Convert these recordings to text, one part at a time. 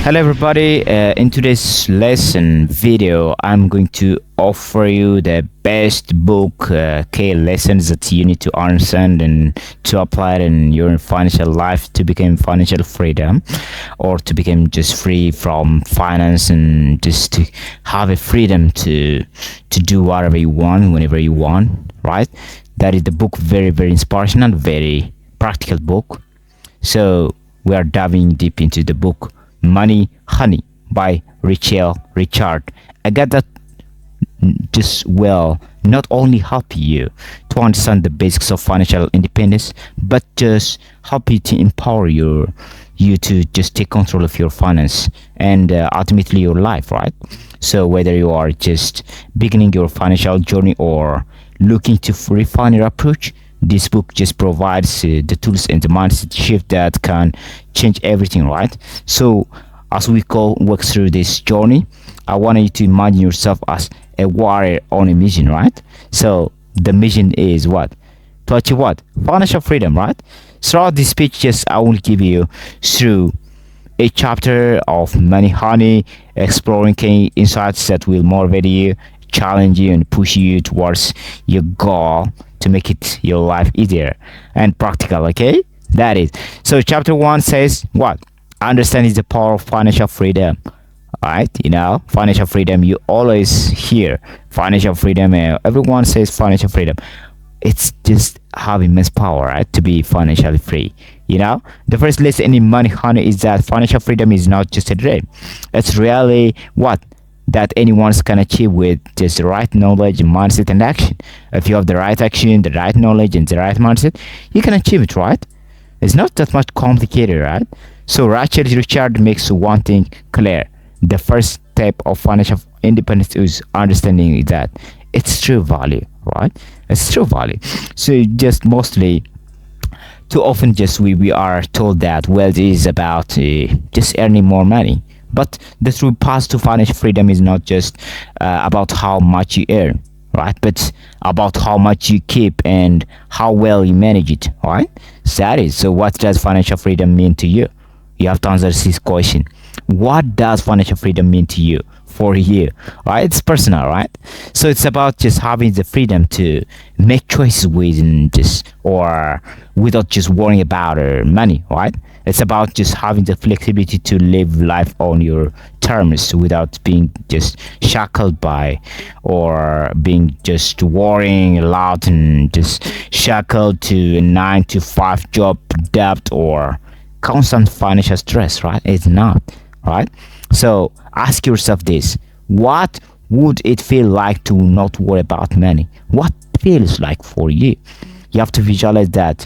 Hello everybody, in today's lesson video I'm going to offer you the best book key lessons that you need to understand and to apply it in your financial life to become financial freedom, or to become just free from finance and just to have a freedom to do whatever you want whenever you want, right? That is the book, very inspirational, very practical book. So we are diving deep into the book Money Honey by Richard. I got that just will not only help you to understand the basics of financial independence, but just help you to empower you to just take control of your finance and ultimately your life, right? So whether you are just beginning your financial journey or looking to refine your approach, this book just provides the tools and the mindset shift that can change everything, right? So as we walk through this journey, I want you to imagine yourself as a warrior on a mission, right? So the mission is what? To achieve what? Financial freedom, right? Throughout this speech, just I will give you through a chapter of Money Honey, exploring key insights that will motivate you, challenge you, and push you towards your goal to make it your life easier and practical. Okay, that is. So chapter 1 says what? Understanding the power of financial freedom. All right, financial freedom, you always hear financial freedom, everyone says financial freedom. It's just have immense power, right, to be financially free. The first lesson in Money Honey is that financial freedom is not just a dream. It's really what that anyone can achieve with just the right knowledge, mindset, and action. If you have the right action, the right knowledge, and the right mindset, you can achieve it, right? It's not that much complicated, right? So Richard makes one thing clear. The first step of financial independence is understanding that it's true value, right? It's true value. So just mostly, too often, just we are told that wealth is about just earning more money. But the true path to financial freedom is not just about how much you earn, right? But about how much you keep and how well you manage it, right? So that is. So what does financial freedom mean to you? You have to answer this question. What does financial freedom mean to you, for you, right? It's personal, right? So it's about just having the freedom to make choices without just worrying about money, right? It's about just having the flexibility to live life on your terms without being just shackled by, or being just worrying a lot and just shackled to a 9 to 5 job, debt, or constant financial stress, right? It's not, right? So ask yourself this: what would it feel like to not worry about money? What feels like for you? You have to visualize that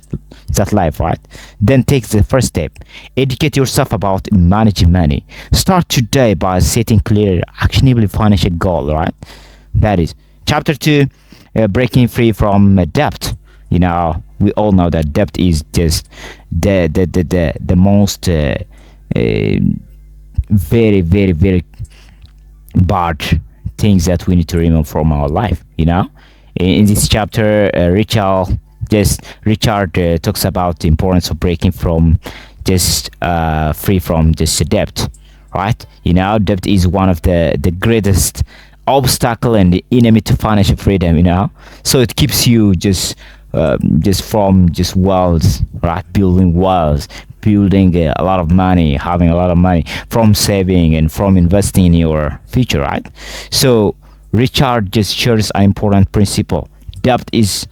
life, right? Then take the first step. Educate yourself about managing money. Start today by setting clear, actionable financial goal, right? That is. Chapter 2, breaking free from debt. We all know that debt is just the most very bad things that we need to remove from our life. In this chapter, Richard talks about the importance of breaking from just free from this debt, right? Debt is one of the greatest obstacle and the enemy to financial freedom. So it keeps you just from just walls, right? Building walls, building a lot of money, having a lot of money, from saving and from investing in your future, right? So Richard just shares an important principle. Debt is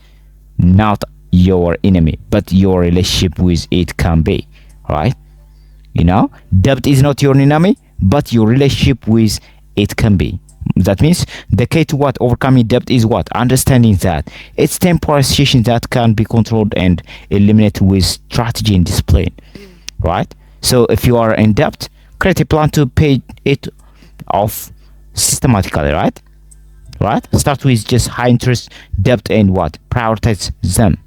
not your enemy, but your relationship with it can be, right? Debt is not your enemy, but your relationship with it can be. That means the key to what? Overcoming debt is what? Understanding that it's temporary situation that can be controlled and eliminated with strategy and discipline, right? So if you are in debt, create a plan to pay it off systematically, right? Start with just high interest debt and what? Prioritize them.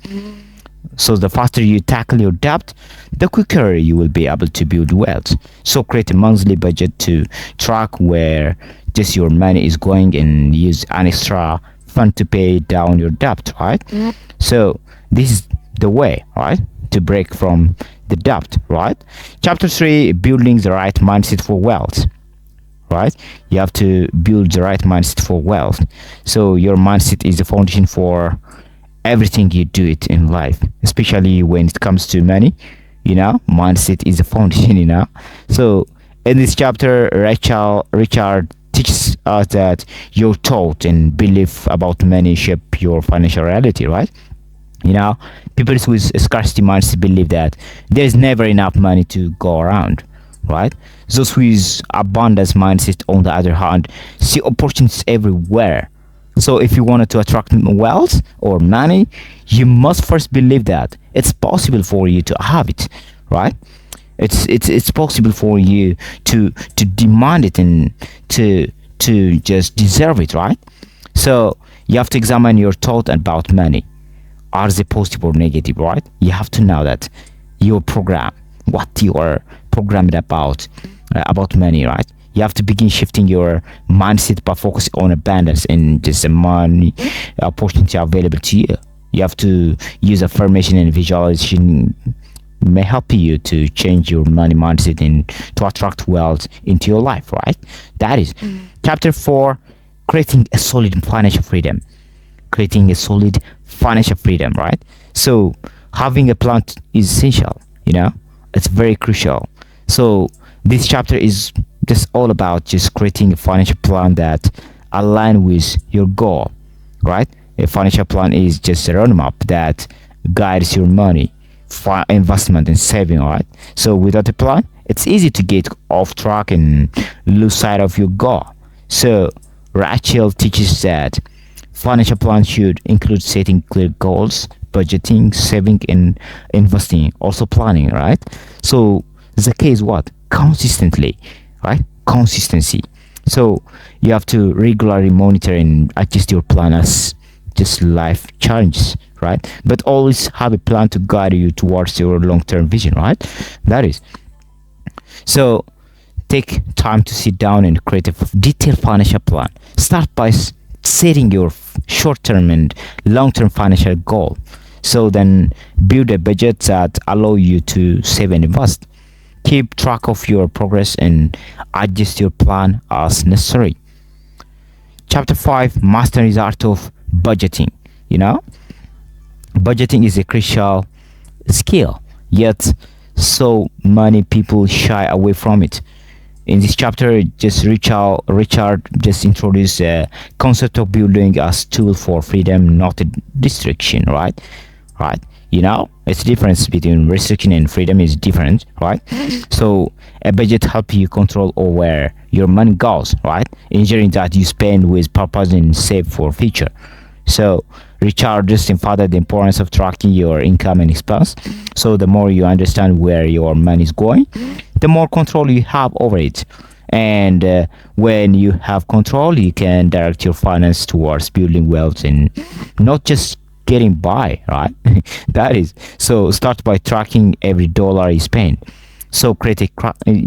So the faster you tackle your debt, the quicker you will be able to build wealth. So create a monthly budget to track where just your money is going, and use an extra fund to pay down your debt, right? So this is the way, right, to break from the debt, right? Chapter 3, building the right mindset for wealth, right? You have to build the right mindset for wealth. So your mindset is the foundation for everything you do it in life, especially when it comes to money. Mindset is the foundation. So in this chapter, Richard teaches us that your thought and belief about money shape your financial reality, right? you know People with scarcity mindset believe that there's never enough money to go around, right? Those with abundance mindset, on the other hand, see opportunities everywhere. So if you wanted to attract wealth or money, you must first believe that it's possible for you to have it, right? It's possible for you to demand it and to just deserve it, right? So you have to examine your thought about money. Are they positive or negative, right? You have to know that your program, what you are programmed about money, right? You have to begin shifting your mindset by focusing on abundance and just the money opportunity available to you. You have to use affirmation and visualization may help you to change your money mindset and to attract wealth into your life, right? That is chapter 4, creating a solid financial freedom. Creating a solid financial freedom, right? So having a plan is essential. It's very crucial. So this chapter is just all about just creating a financial plan that align with your goal, right? A financial plan is just a roadmap that guides your money for investment and saving, right? So without a plan, it's easy to get off track and lose sight of your goal. So Rachel teaches that financial plan should include setting clear goals, budgeting, saving, and investing. Also planning, right? So the key is what? Consistently, right? Consistency. So you have to regularly monitor and adjust your plan as just life challenges, right? But always have a plan to guide you towards your long-term vision, right? That is. So take time to sit down and create a detailed financial plan. Start by setting your short-term and long-term financial goal. So then build a budget that allow you to save and invest. Keep track of your progress and adjust your plan as necessary. Chapter 5, master the art of budgeting. Budgeting is a crucial skill, yet so many people shy away from it. In this chapter, just Richard just introduced a concept of building as tool for freedom, not a restriction, right? It's difference between restriction and freedom is different, right? So a budget helps you control where your money goes, right? Ensuring that you spend with purpose and save for future. So Richard just emphasized the importance of tracking your income and expense. So the more you understand where your money is going, the more control you have over it. And when you have control, you can direct your finance towards building wealth and not just getting by, right? That is. So start by tracking every dollar you spend. So create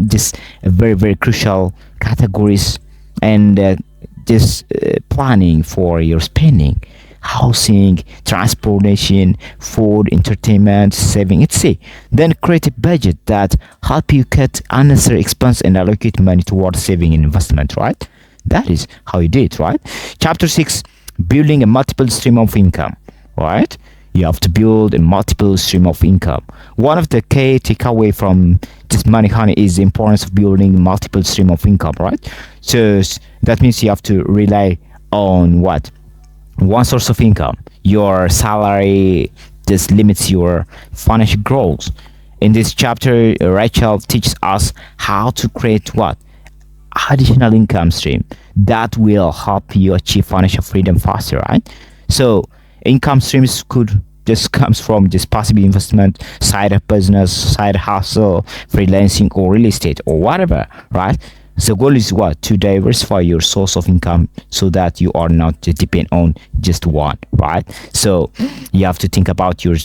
just a very, very crucial categories and just planning for your spending. Housing, transportation, food, entertainment, saving, etc. Then create a budget that help you cut unnecessary expense and allocate money towards saving and investment, right? That is how you do it, right? Chapter 6, building a multiple stream of income, right? You have to build a multiple stream of income. One of the key takeaway from this money honey is the importance of building multiple stream of income, right? So that means you have to rely on what? One source of income. Your salary just limits your financial growth. In this chapter, Rachel teaches us how to create what? Additional income stream that will help you achieve financial freedom faster, right? So income streams could just comes from just passive investment, side of business, side hustle, freelancing, or real estate, or whatever, right? The goal is what? To diversify your source of income so that you are not dependent on just one, right? So you have to think about your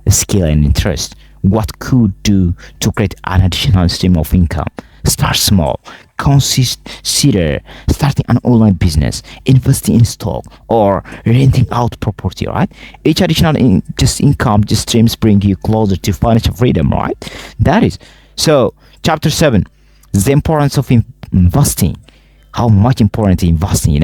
skill and interest. What could do to create an additional stream of income? Start small. consider starting an online business, investing in stock, or renting out property, right? Each additional income just streams bring you closer to financial freedom, right? That is. So, chapter 7, the importance of investing. How much important investing,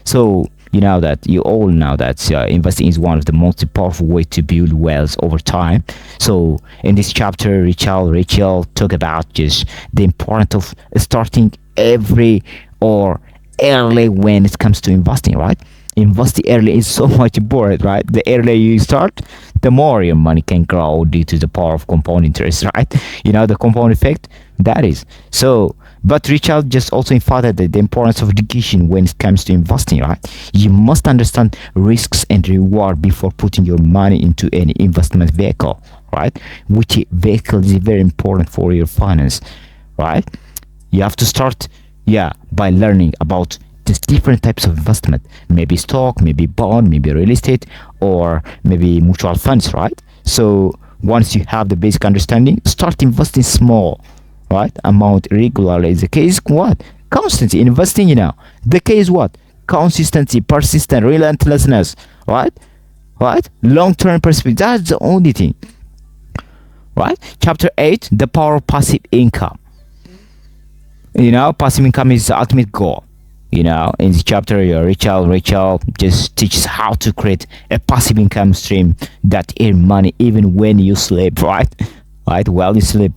So, that you all know that investing is one of the most powerful way to build wealth over time. So in this chapter, Rachel talk about just the importance of starting every or early when it comes to investing, right? Investing early is so much important, right? The earlier you start, the more your money can grow due to the power of compound interest, right? The compound effect, that is. So but Richard just also emphasized the importance of education when it comes to investing, right? You must understand risks and reward before putting your money into any investment vehicle, right? Which vehicle is very important for your finance, right? You have to start, by learning about the different types of investment, maybe stock, maybe bond, maybe real estate, or maybe mutual funds, right? So once you have the basic understanding, start investing small, right? Amount regularly. The key is what? Constancy. Investing, the key is what? Consistency, persistent, relentlessness, right? Right? Long-term perspective. That's the only thing, right? Chapter 8, the power of passive income. Passive income is the ultimate goal. In the chapter, Rachel just teaches how to create a passive income stream that earn money even when you sleep, right? Right? While you sleep.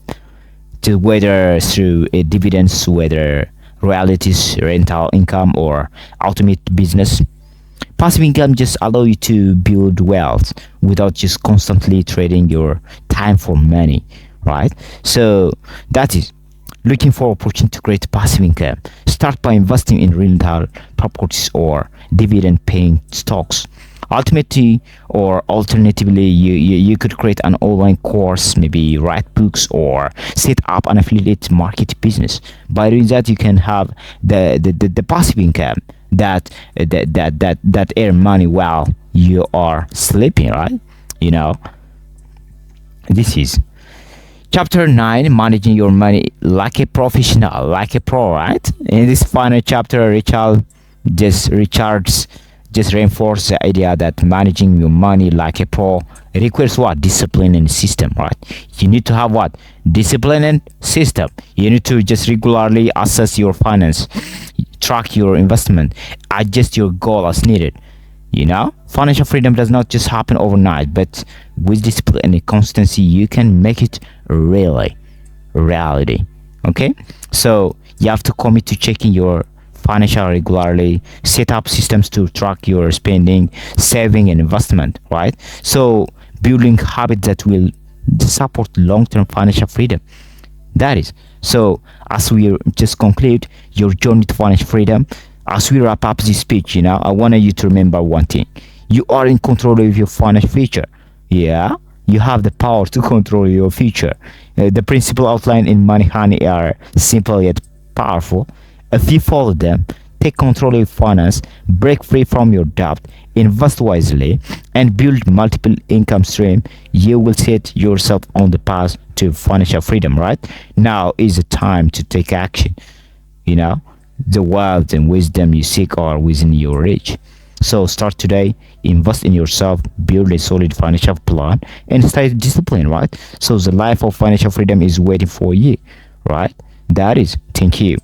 Whether through a dividends, whether royalties, rental income, or ultimate business. Passive income just allow you to build wealth without just constantly trading your time for money, right? So that is looking for opportunity to create passive income. Start by investing in rental properties or dividend paying stocks. Ultimately, or alternatively, you could create an online course, maybe write books, or set up an affiliate market business. By doing that, you can have the passive income that earn money while you are sleeping, right? This is chapter 9, managing your money like a professional, like a pro, right? In this final chapter, Richard just reinforce the idea that managing your money like a pro requires what? Discipline and system, right? You need to have what? Discipline and system. You need to just regularly assess your finance, track your investment, adjust your goal as needed. Financial freedom does not just happen overnight, but with discipline and constancy, you can make it really reality. Okay, so you have to commit to checking your financial regularly, set up systems to track your spending, saving, and investment, right? So building habits that will support long-term financial freedom. That is. So as we just conclude your journey to financial freedom, as we wrap up this speech, I want you to remember one thing: you are in control of your financial future. Yeah, you have the power to control your future. The principles outlined in Money Honey are simple yet powerful. If you follow them, take control of your finance, break free from your debt, invest wisely, and build multiple income streams, you will set yourself on the path to financial freedom, right? Now is the time to take action. The wealth and wisdom you seek are within your reach. So start today, invest in yourself, build a solid financial plan, and stay disciplined, right? So the life of financial freedom is waiting for you, right? That is. Thank you.